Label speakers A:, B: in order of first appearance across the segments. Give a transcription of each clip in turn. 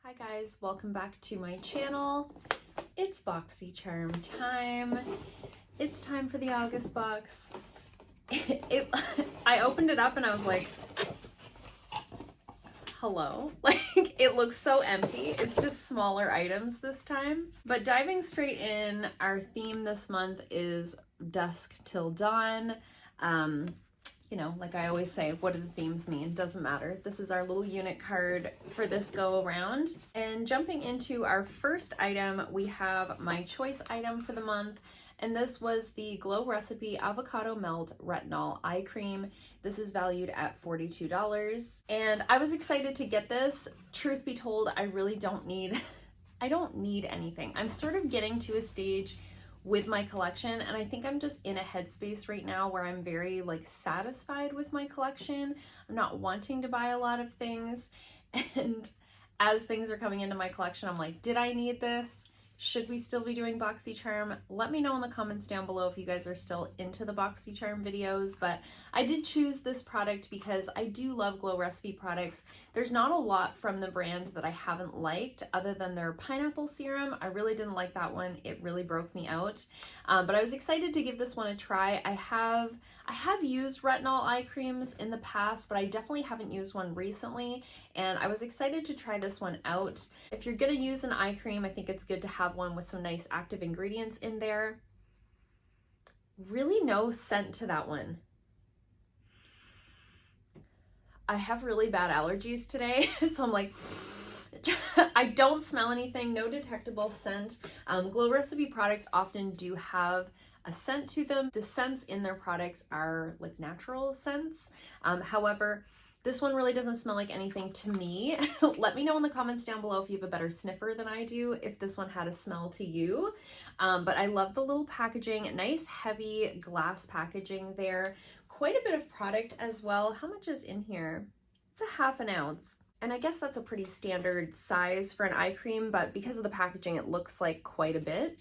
A: Hi guys, welcome back to my channel. It's Boxycharm time. It's time for the August box. I opened it up and I was like, hello? Like, it looks so empty. It's just smaller items this time. But diving straight in, our theme this month is dusk till dawn. You know, like I always say, what do the themes mean? Doesn't matter. This is our little unit card for this go around. And jumping into our first item, we have my choice item for the month. And this was the Glow Recipe Avocado Melt Retinol Eye Cream. This is valued at $42. And I was excited to get this. Truth be told, I really don't need, I don't need anything. I'm sort of getting to a stage with my collection, and I think I'm just in a headspace right now where I'm very satisfied with my collection. I'm not wanting to buy a lot of things, and as things are coming into my collection, I'm like, did I need this? Should we still be doing Boxycharm? Let me know in the comments down below if you guys are still into the Boxycharm videos, but I did choose this product because I do love Glow Recipe products. There's not a lot from the brand that I haven't liked other than their pineapple serum. I really didn't like that one. It really broke me out, but I was excited to give this one a try. I have used retinol eye creams in the past, but I definitely haven't used one recently, and I was excited to try this one out. If you're gonna use an eye cream, I think it's good to have one with some nice active ingredients in there. Really no scent to that one. I have really bad allergies today, so I'm like, I don't smell anything, no detectable scent. Glow Recipe products often do have a scent to them. The scents in their products are like natural scents. However, this one really doesn't smell like anything to me. Let me know in the comments down below if you have a better sniffer than I do, if this one had a smell to you. But I love the little packaging, nice heavy glass packaging there. Quite a bit of product as well. How much is in here? It's a ½ ounce. And I guess that's a pretty standard size for an eye cream, but because of the packaging, it looks like quite a bit.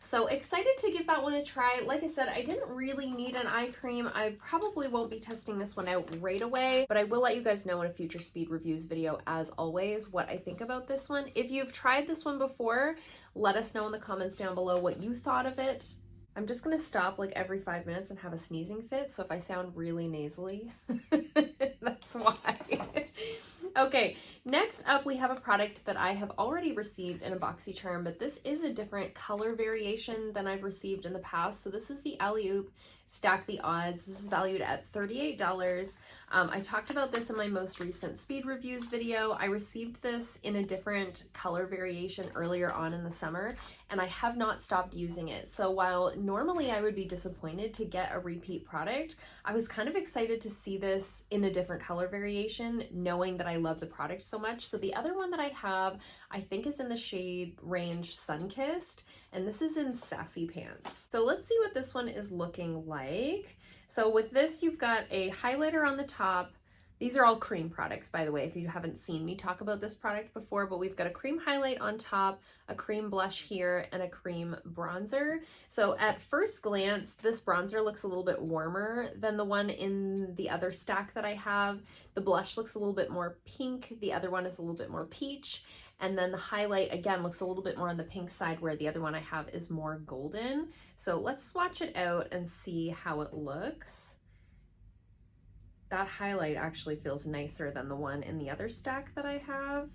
A: So excited to give that one a try. Like I said, I didn't really need an eye cream. I probably won't be testing this one out right away, but I will let you guys know in a future speed reviews video, as always, what I think about this one. If you've tried this one before, let us know in the comments down below what you thought of it. I'm just gonna stop like every 5 minutes and have a sneezing fit, so if I sound really nasally, that's why. Okay, next up we have a product that I have already received in a Boxycharm, but this is a different color variation than I've received in the past. So this is the Alleyoop Stack the Odds. This is valued at $38. I talked about this in my most recent speed reviews video. I received this in a different color variation earlier on in the summer, and I have not stopped using it. So while normally I would be disappointed to get a repeat product, I was kind of excited to see this in a different color variation, knowing that I love the product so much. So the other one that I have, I think, is in the shade range Sunkissed, and this is in Sassy Pants. So let's see what this one is looking like. So with this, you've got a highlighter on the top. These are all cream products, by the way, if you haven't seen me talk about this product before, but we've got a cream highlight on top, a cream blush here, and a cream bronzer. So at first glance, this bronzer looks a little bit warmer than the one in the other stack that I have. The blush looks a little bit more pink. The other one is a little bit more peach. And then the highlight, again, looks a little bit more on the pink side, where the other one I have is more golden. So let's swatch it out and see how it looks. That highlight actually feels nicer than the one in the other stack that I have.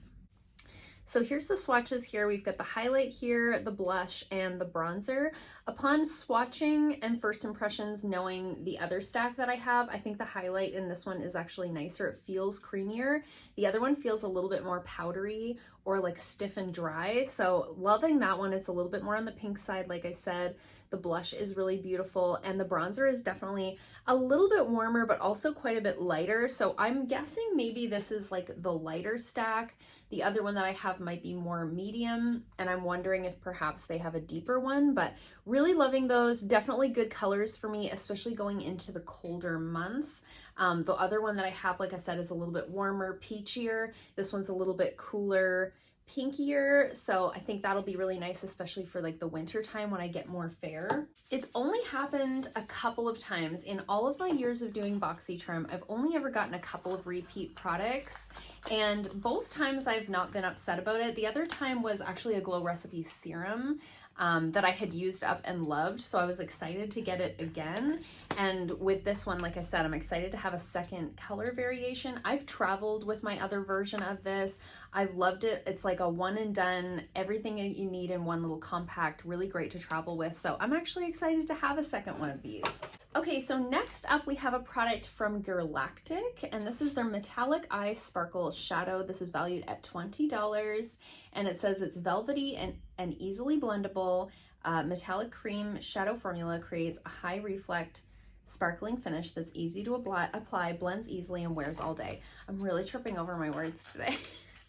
A: So here's the swatches here. We've got the highlight here, the blush, and the bronzer. Upon swatching and first impressions, knowing the other stack that I have, I think the highlight in this one is actually nicer. It feels creamier. The other one feels a little bit more powdery or like stiff and dry. So loving that one. It's a little bit more on the pink side, like I said. The blush is really beautiful, and the bronzer is definitely a little bit warmer, but also quite a bit lighter. So I'm guessing maybe this is like the lighter stack. The other one that I have might be more medium, and I'm wondering if perhaps they have a deeper one, but really loving those. Definitely good colors for me, especially going into the colder months. The other one that I have, like I said, is a little bit warmer, peachier. This one's a little bit cooler, pinkier, so I think that'll be really nice, especially for like the winter time when I get more fair. It's only happened a couple of times in all of my years of doing Boxycharm. I've only ever gotten a couple of repeat products, and both times I've not been upset about it. The other time was actually a Glow Recipe serum that I had used up and loved, so I was excited to get it again. And with this one, like I said, I'm excited to have a second color variation. I've traveled with my other version of this. I've loved it. It's like a one and done, everything that you need in one little compact, really great to travel with. So I'm actually excited to have a second one of these. Okay, so next up we have a product from Girlactik, and this is their Metallic Eye Sparkle Shadow. This is valued at $20, and it says it's velvety and easily blendable. Metallic cream shadow formula creates a high reflect sparkling finish that's easy to apply, blends easily, and wears all day. I'm really tripping over my words today.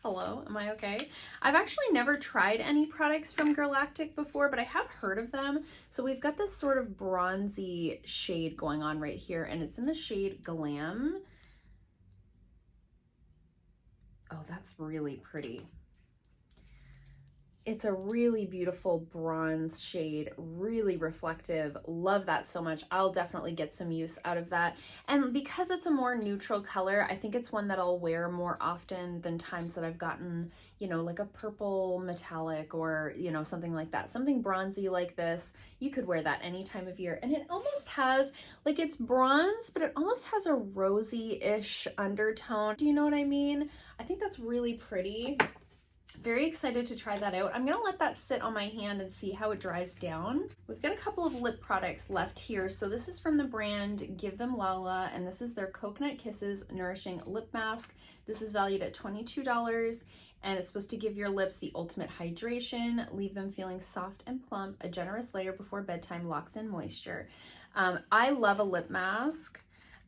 A: Hello, am I okay? I've actually never tried any products from Girlactik before, but I have heard of them. So we've got this sort of bronzy shade going on right here, and it's in the shade Glam. Oh, that's really pretty. It's a really beautiful bronze shade, really reflective. Love that so much. I'll definitely get some use out of that. And because it's a more neutral color, I think it's one that I'll wear more often than times that I've gotten, you know, like a purple metallic or, you know, something like that. Something bronzy like this, you could wear that any time of year. And it almost has, like, it's bronze, but it almost has a rosy-ish undertone. Do you know what I mean? I think that's really pretty. Very excited to try that out. I'm gonna let that sit on my hand and see how it dries down. We've got a couple of lip products left here. So this is from the brand Give Them Lala, and this is their Coconut Kisses Nourishing Lip Mask. This is valued at $22, and it's supposed to give your lips the ultimate hydration, leave them feeling soft and plump. A generous layer before bedtime locks in moisture. I love a lip mask.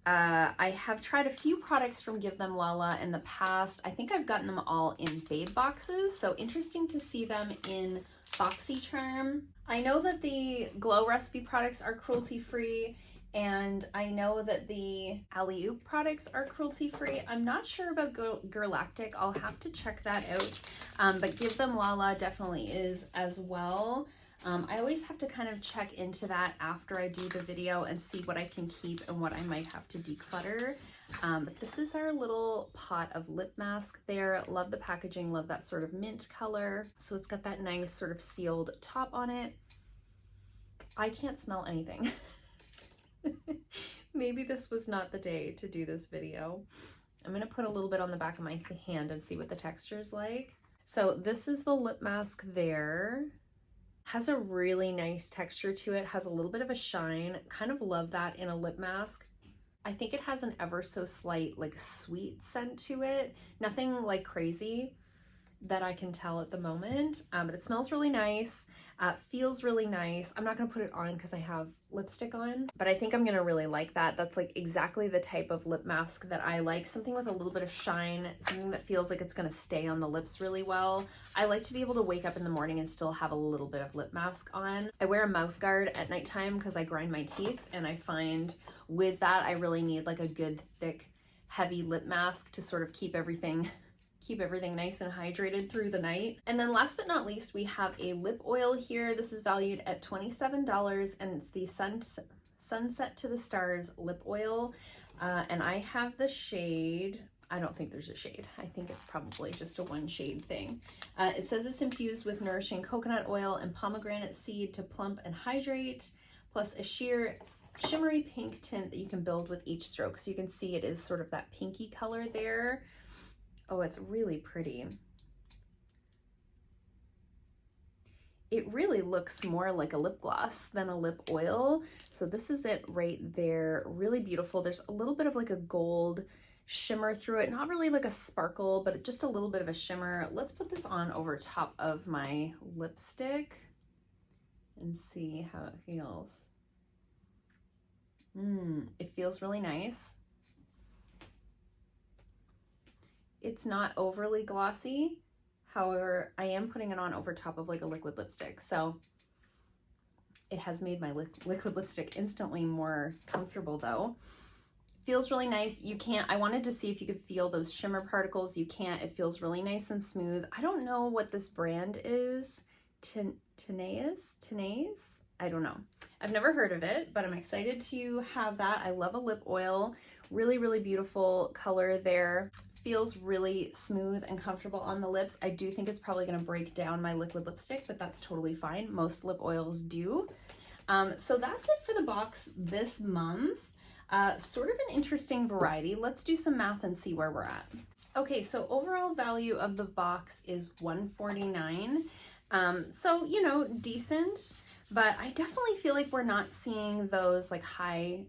A: I have tried a few products from Give Them Lala in the past. I think I've gotten them all in babe boxes, so interesting to see them in Boxycharm. I know that the Glow Recipe products are cruelty-free, and I know that the Alleyoop products are cruelty-free. I'm not sure about Girlactik. I'll have to check that out, but Give Them Lala definitely is as well. I always have to kind of check into that after I do the video and see what I can keep and what I might have to declutter. But this is our little pot of lip mask there. Love the packaging, love that sort of mint color. So it's got that nice sort of sealed top on it. I can't smell anything. Maybe this was not the day to do this video. I'm gonna put a little bit on the back of my hand and see what the texture is like. So this is the lip mask there. Has a really nice texture to it, has a little bit of a shine. Kind of love that in a lip mask. I think it has an ever so slight like sweet scent to it. Nothing like crazy that I can tell at the moment, but it smells really nice, feels really nice. I'm not gonna put it on because I have lipstick on, but I think I'm gonna really like that. That's like exactly the type of lip mask that I like, something with a little bit of shine, something that feels like it's gonna stay on the lips really well. I like to be able to wake up in the morning and still have a little bit of lip mask on. I wear a mouth guard at nighttime because I grind my teeth, and I find with that I really need like a good thick heavy lip mask to sort of keep everything nice and hydrated through the night. And then last but not least, we have a lip oil here. This is valued at $27, and it's the Sunset to the Stars lip oil. And I have the shade, I don't think there's a shade. I think it's probably just a one shade thing. It says it's infused with nourishing coconut oil and pomegranate seed to plump and hydrate, plus a shimmery pink tint that you can build with each stroke. So you can see it is sort of that pinky color there. Oh, it's really pretty. It really looks more like a lip gloss than a lip oil. So this is it right there. Really beautiful. There's a little bit of like a gold shimmer through it. Not really like a sparkle, but just a little bit of a shimmer. Let's put this on over top of my lipstick and see how it feels. It feels really nice. It's not overly glossy. However, I am putting it on over top of like a liquid lipstick. So it has made my liquid lipstick instantly more comfortable though. Feels really nice. You can't, I wanted to see if you could feel those shimmer particles. You can't. It feels really nice and smooth. I don't know what this brand is. Tanais? I don't know. I've never heard of it, but I'm excited to have that. I love a lip oil. Really, really beautiful color there. Feels really smooth and comfortable on the lips. I do think it's probably gonna break down my liquid lipstick, but that's totally fine. Most lip oils do. So that's it for the box this month. Sort of an interesting variety. Let's do some math and see where we're at. Okay, so overall value of the box is $149. So, you know, decent, but I definitely feel like we're not seeing those like high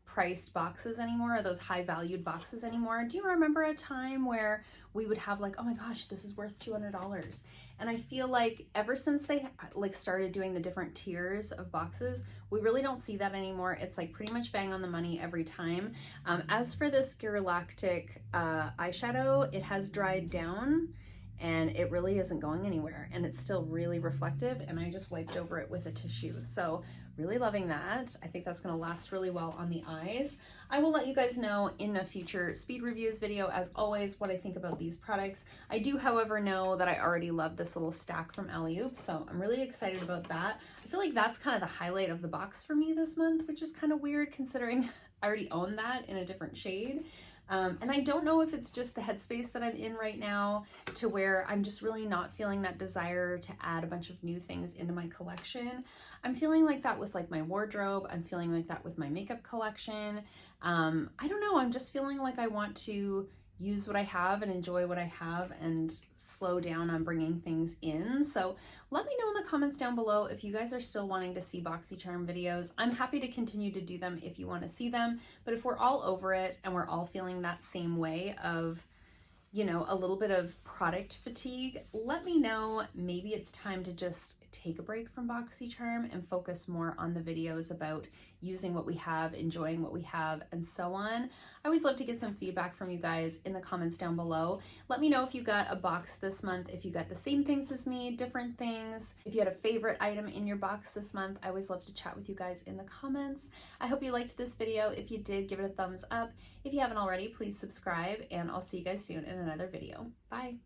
A: priced boxes anymore, or those high valued boxes anymore. Do you remember a time where we would have like, oh my gosh, this is worth $200? And I feel like ever since they like started doing the different tiers of boxes, we really don't see that anymore. It's like pretty much bang on the money every time. As for this Girlactik eyeshadow, it has dried down and it really isn't going anywhere, and it's still really reflective, and I just wiped over it with a tissue. So really loving that. I think that's gonna last really well on the eyes. I will let you guys know in a future speed reviews video, as always, what I think about these products. I do, however, know that I already love this little stack from Alleyoop, so I'm really excited about that. I feel like that's kind of the highlight of the box for me this month, which is kind of weird considering I already own that in a different shade. And I don't know if it's just the headspace that I'm in right now, to where I'm just really not feeling that desire to add a bunch of new things into my collection. I'm feeling like that with like my wardrobe. I'm feeling like that with my makeup collection. I don't know, I'm just feeling like I want to use what I have and enjoy what I have and slow down on bringing things in. So let me know in the comments down below if you guys are still wanting to see Boxycharm videos. I'm happy to continue to do them if you want to see them, but if we're all over it and we're all feeling that same way of, you know, a little bit of product fatigue, let me know. Maybe it's time to just take a break from Boxycharm and focus more on the videos about using what we have, enjoying what we have, and so on. I always love to get some feedback from you guys in the comments down below. Let me know if you got a box this month, if you got the same things as me, different things, if you had a favorite item in your box this month. I always love to chat with you guys in the comments. I hope you liked this video. If you did, give it a thumbs up. If you haven't already, please subscribe, and I'll see you guys soon in another video. Bye.